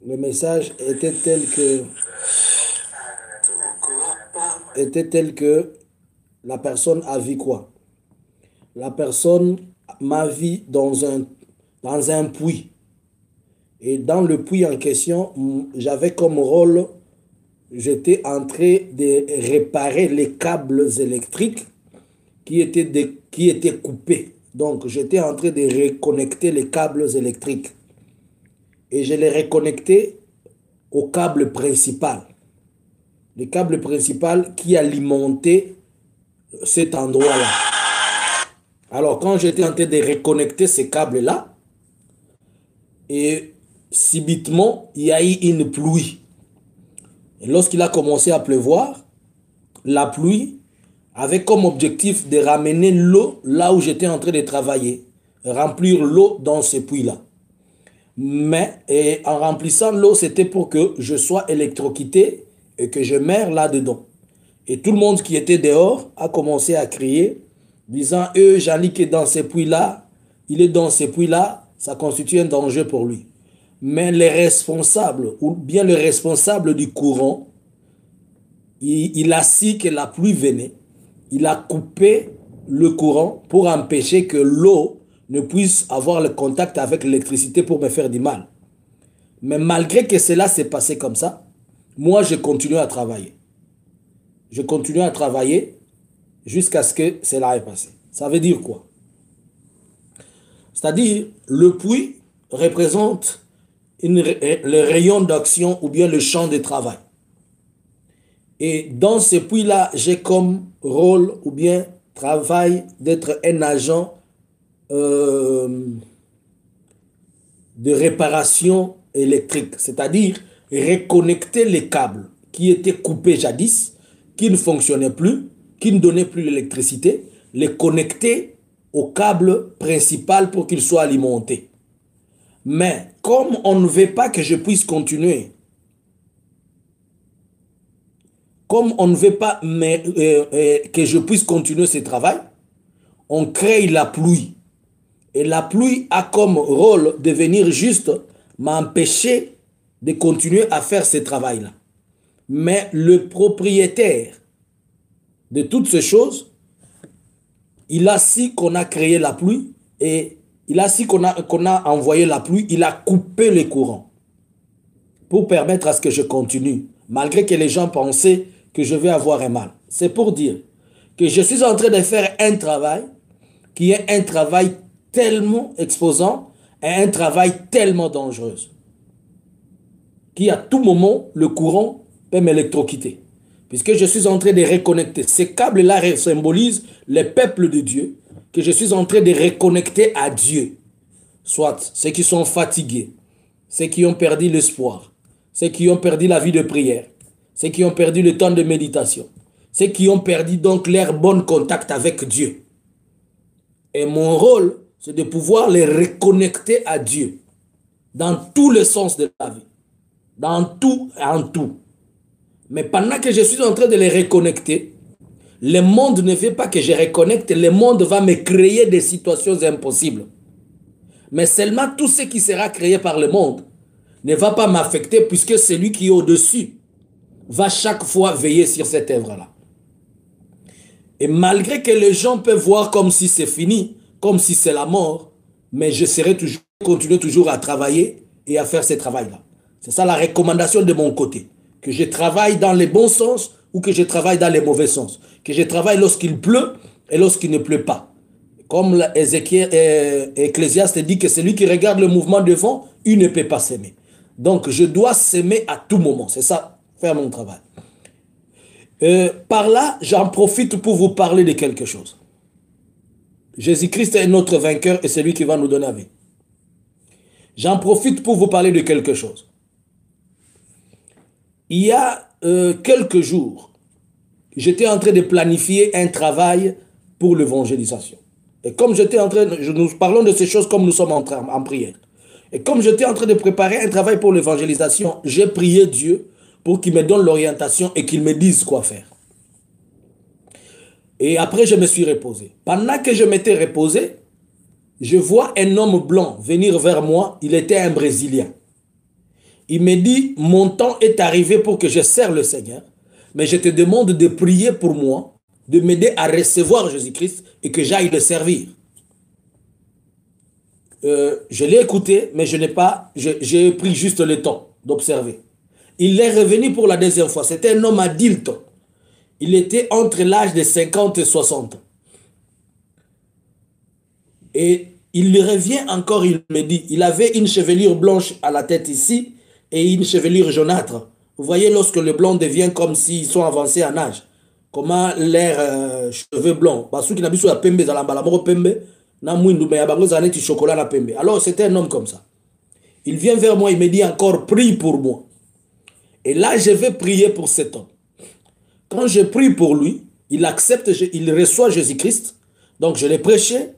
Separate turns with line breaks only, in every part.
Le message était tel que la personne a vu quoi? La personne m'a vu dans un puits. Et dans le puits en question, j'avais comme rôle, j'étais en train de réparer les câbles électriques qui étaient coupés. Donc, j'étais en train de reconnecter les câbles électriques. Et je les reconnectais au câble principal. Le câble principal qui alimentait cet endroit-là. Alors, quand j'étais en train de reconnecter ces câbles-là, et subitement, il y a eu une pluie. Et lorsqu'il a commencé à pleuvoir, la pluie avait comme objectif de ramener l'eau là où j'étais en train de travailler, remplir l'eau dans ce puits-là. Mais en remplissant l'eau, c'était pour que je sois électrocuté et que je meure là-dedans. Et tout le monde qui était dehors a commencé à crier, disant, Jean-Luc est dans ces puits-là, il est dans ces puits-là, ça constitue un danger pour lui. Mais les responsables, ou bien le responsable du courant, il a su que la pluie venait, il a coupé le courant pour empêcher que l'eau ne puisse avoir le contact avec l'électricité pour me faire du mal. Mais malgré que cela s'est passé comme ça, moi je continue à travailler. Je continue à travailler jusqu'à ce que cela ait passé. Ça veut dire quoi? C'est-à-dire, le puits représente le rayon d'action ou bien le champ de travail. Et dans ce puits-là, j'ai comme rôle ou bien travail d'être un agent de réparation électrique, c'est-à-dire reconnecter les câbles qui étaient coupés jadis, qui ne fonctionnaient plus, qui ne donnaient plus l'électricité, les connecter au câble principal pour qu'il soit alimenté. Mais comme on ne veut pas que je puisse continuer, comme on ne veut pas que je puisse continuer ce travail, on crée la pluie. Et la pluie a comme rôle de venir juste m'empêcher de continuer à faire ce travail-là. Mais le propriétaire de toutes ces choses, il a su qu'on a créé la pluie et il a su qu'on a envoyé la pluie, il a coupé les courants pour permettre à ce que je continue, malgré que les gens pensaient que je vais avoir un mal. C'est pour dire que je suis en train de faire un travail qui est un travail tellement exposant et un travail tellement dangereux qu'à tout moment, le courant peut m'électrocuter. Puisque je suis en train de reconnecter. Ces câbles-là symbolisent le peuple de Dieu que je suis en train de reconnecter à Dieu. Soit ceux qui sont fatigués, ceux qui ont perdu l'espoir, ceux qui ont perdu la vie de prière, ceux qui ont perdu le temps de méditation, ceux qui ont perdu donc leur bon contact avec Dieu. Et mon rôle, c'est de pouvoir les reconnecter à Dieu dans tous les sens de la vie, dans tout et en tout. Mais pendant que je suis en train de les reconnecter, le monde ne veut pas que je reconnecte, le monde va me créer des situations impossibles. Mais seulement tout ce qui sera créé par le monde ne va pas m'affecter puisque celui qui est au-dessus va chaque fois veiller sur cette œuvre-là. Et malgré que les gens peuvent voir comme si c'est fini, comme si c'est la mort, mais je serai toujours, continuer toujours à travailler et à faire ce travail-là. C'est ça la recommandation de mon côté. Que je travaille dans les bons sens ou que je travaille dans les mauvais sens. Que je travaille lorsqu'il pleut et lorsqu'il ne pleut pas. Comme Ecclésiaste dit que celui qui regarde le mouvement de vent, il ne peut pas s'aimer. Donc je dois s'aimer à tout moment. C'est ça, faire mon travail. Par là, j'en profite pour vous parler de quelque chose. Jésus-Christ est notre vainqueur et c'est lui qui va nous donner la vie. J'en profite pour vous parler de quelque chose. Il y a quelques jours, j'étais en train de planifier un travail pour l'évangélisation. Et comme j'étais en train, nous parlons de ces choses comme nous sommes en prière. Et comme j'étais en train de préparer un travail pour l'évangélisation, j'ai prié Dieu pour qu'il me donne l'orientation et qu'il me dise quoi faire. Et après, je me suis reposé. Pendant que je m'étais reposé, je vois un homme blanc venir vers moi. Il était un Brésilien. Il me dit, mon temps est arrivé pour que je sers le Seigneur, mais je te demande de prier pour moi, de m'aider à recevoir Jésus-Christ et que j'aille le servir. Je l'ai écouté, mais je n'ai pas, j'ai pris juste le temps d'observer. Il est revenu pour la deuxième fois. C'était un homme adulte. Il était entre l'âge de 50 et 60. Et il revient encore, il me dit, il avait une chevelure blanche à la tête ici et une chevelure jaunâtre. Vous voyez, lorsque le blanc devient comme s'ils sont avancés en âge. Comment l'air cheveux blancs. Parce qu'il n'a pas de pembe, alors c'était un homme comme ça. Il vient vers moi, il me dit encore, prie pour moi. Et là, je vais prier pour cet homme. Quand je prie pour lui, il accepte, il reçoit Jésus-Christ. Donc je l'ai prêché.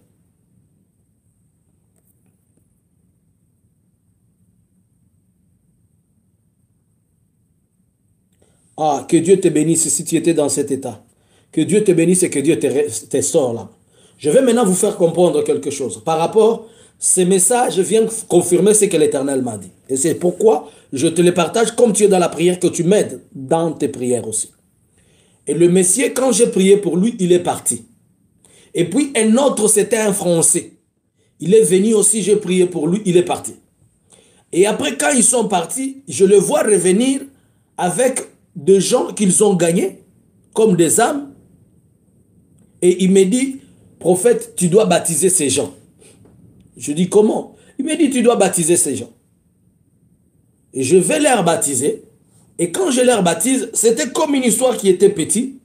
Ah, que Dieu te bénisse si tu étais dans cet état. Que Dieu te bénisse et que Dieu te sort là. Je vais maintenant vous faire comprendre quelque chose. Par rapport, ces messages viennent confirmer ce que l'Éternel m'a dit. Et c'est pourquoi je te les partage comme tu es dans la prière, que tu m'aides dans tes prières aussi. Et le Messie, quand j'ai prié pour lui, il est parti. Et puis un autre, c'était un Français. Il est venu aussi, j'ai prié pour lui, il est parti. Et après, quand ils sont partis, je le vois revenir avec des gens qu'ils ont gagnés, comme des âmes. Et il me dit, prophète, tu dois baptiser ces gens. Je dis, comment? Il me dit, tu dois baptiser ces gens. Et je vais les baptiser. Et quand je les baptise, c'était comme une histoire qui était petite.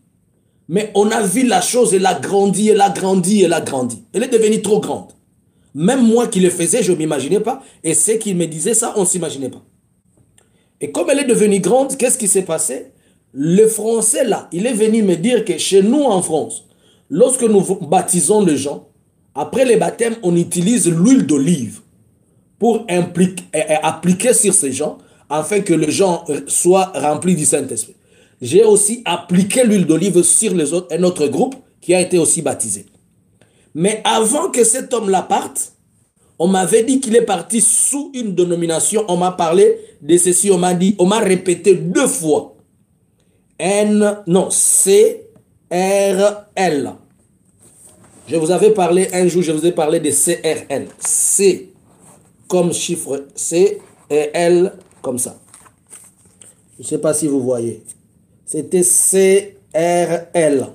Mais on a vu la chose, elle a grandi, elle a grandi, elle a grandi. Elle est devenue trop grande. Même moi qui le faisais, je ne m'imaginais pas. Et ceux qui me disaient ça, on ne s'imaginait pas. Et comme elle est devenue grande, qu'est-ce qui s'est passé? Le Français là, il est venu me dire que chez nous en France, lorsque nous baptisons les gens, après les baptêmes, on utilise l'huile d'olive pour appliquer sur ces gens, afin que les gens soient remplis du Saint-Esprit. J'ai aussi appliqué l'huile d'olive sur les autres, un autre groupe qui a été aussi baptisé. Mais avant que cet homme-là parte, on m'avait dit qu'il est parti sous une dénomination. On m'a parlé de ceci, on m'a dit, on m'a répété 2 fois. C-R-L. Je vous avais parlé un jour, je vous ai parlé de C-R-L. C comme chiffre C et L comme ça. Je ne sais pas si vous voyez. C'était C-R-L.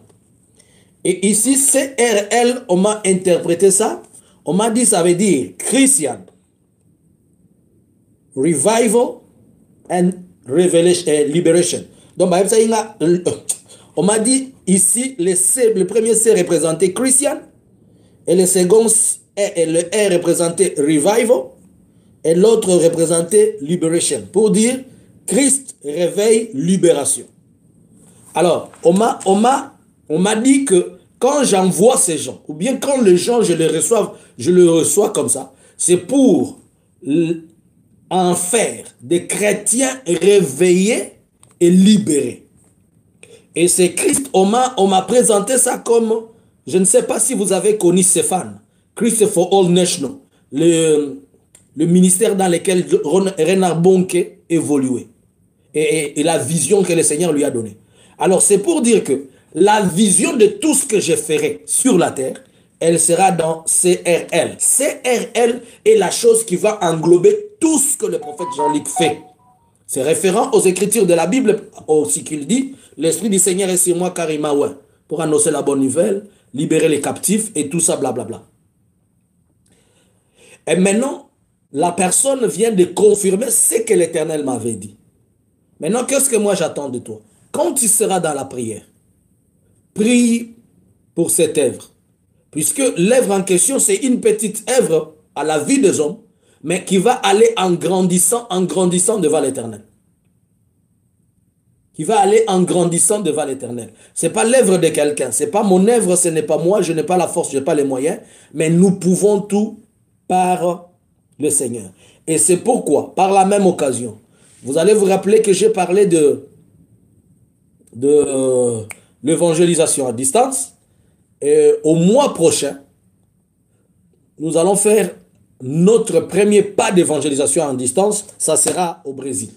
Et ici, C-R-L, on m'a interprété ça. On m'a dit, ça veut dire Christian, Revival and Revelation, Liberation. Donc, on m'a dit ici, le premier C représentait Christian, et le second, et le R représentait Revival, et l'autre représentait Liberation. Pour dire Christ, réveil, libération. Alors, on m'a dit que quand j'envoie ces gens, ou bien quand les gens, je les reçois comme ça, c'est pour en faire des chrétiens réveillés et libérés. Et c'est Christ, on m'a présenté ça comme, je ne sais pas si vous avez connu Stéphane, Christ for All National, le ministère dans lequel Renard Bonke évoluait, et la vision que le Seigneur lui a donnée. Alors c'est pour dire que la vision de tout ce que je ferai sur la terre, elle sera dans CRL. CRL est la chose qui va englober tout ce que le prophète Jean-Luc fait. C'est référent aux écritures de la Bible aussi qu'il dit, l'Esprit du Seigneur est sur moi car il m'a oint pour annoncer la bonne nouvelle, libérer les captifs et tout ça, blablabla. Et maintenant, la personne vient de confirmer ce que l'Éternel m'avait dit. Maintenant, qu'est-ce que moi j'attends de toi? Quand tu seras dans la prière, prie pour cette œuvre. Puisque l'œuvre en question, c'est une petite œuvre à la vie des hommes, mais qui va aller en grandissant devant l'Éternel. Qui va aller en grandissant devant l'Éternel. Ce n'est pas l'œuvre de quelqu'un, ce n'est pas mon œuvre, ce n'est pas moi, je n'ai pas la force, je n'ai pas les moyens, mais nous pouvons tout par le Seigneur. Et c'est pourquoi, par la même occasion, vous allez vous rappeler que j'ai parlé de l'évangélisation à distance. Et au mois prochain, nous allons faire notre premier pas d'évangélisation en distance, ça sera au Brésil.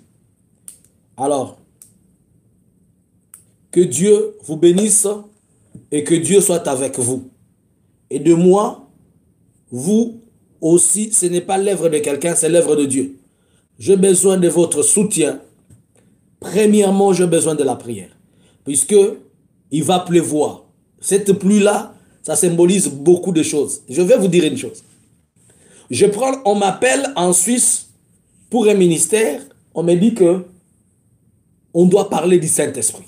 Alors, que Dieu vous bénisse et que Dieu soit avec vous. Et de moi, vous aussi, ce n'est pas l'œuvre de quelqu'un, c'est l'œuvre de Dieu. J'ai besoin de votre soutien. Premièrement, j'ai besoin de la prière, puisque il va pleuvoir. Cette pluie-là, ça symbolise beaucoup de choses. Je vais vous dire une chose. On m'appelle en Suisse pour un ministère. On me dit que on doit parler du Saint-Esprit.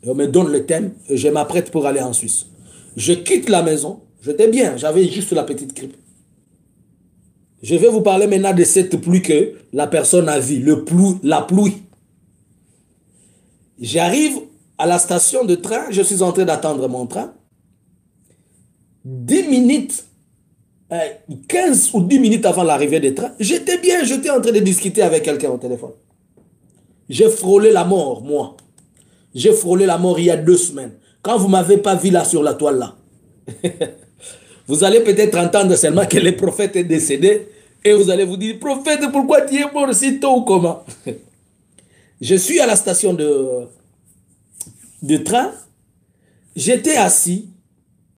Et on me donne le thème et je m'apprête pour aller en Suisse. Je quitte la maison. J'étais bien, j'avais juste la petite grippe. Je vais vous parler maintenant de cette pluie que la personne a vue, la pluie. J'arrive à la station de train, je suis en train d'attendre mon train. 10 minutes, 15 ou 10 minutes avant l'arrivée du train, j'étais bien, j'étais en train de discuter avec quelqu'un au téléphone. J'ai frôlé la mort, moi. J'ai frôlé la mort il y a 2 semaines. Quand vous ne m'avez pas vu là sur la toile là, vous allez peut-être entendre seulement que le prophète est décédé et vous allez vous dire, prophète, pourquoi tu es mort si tôt ou comment? Je suis à la station de train, j'étais assis,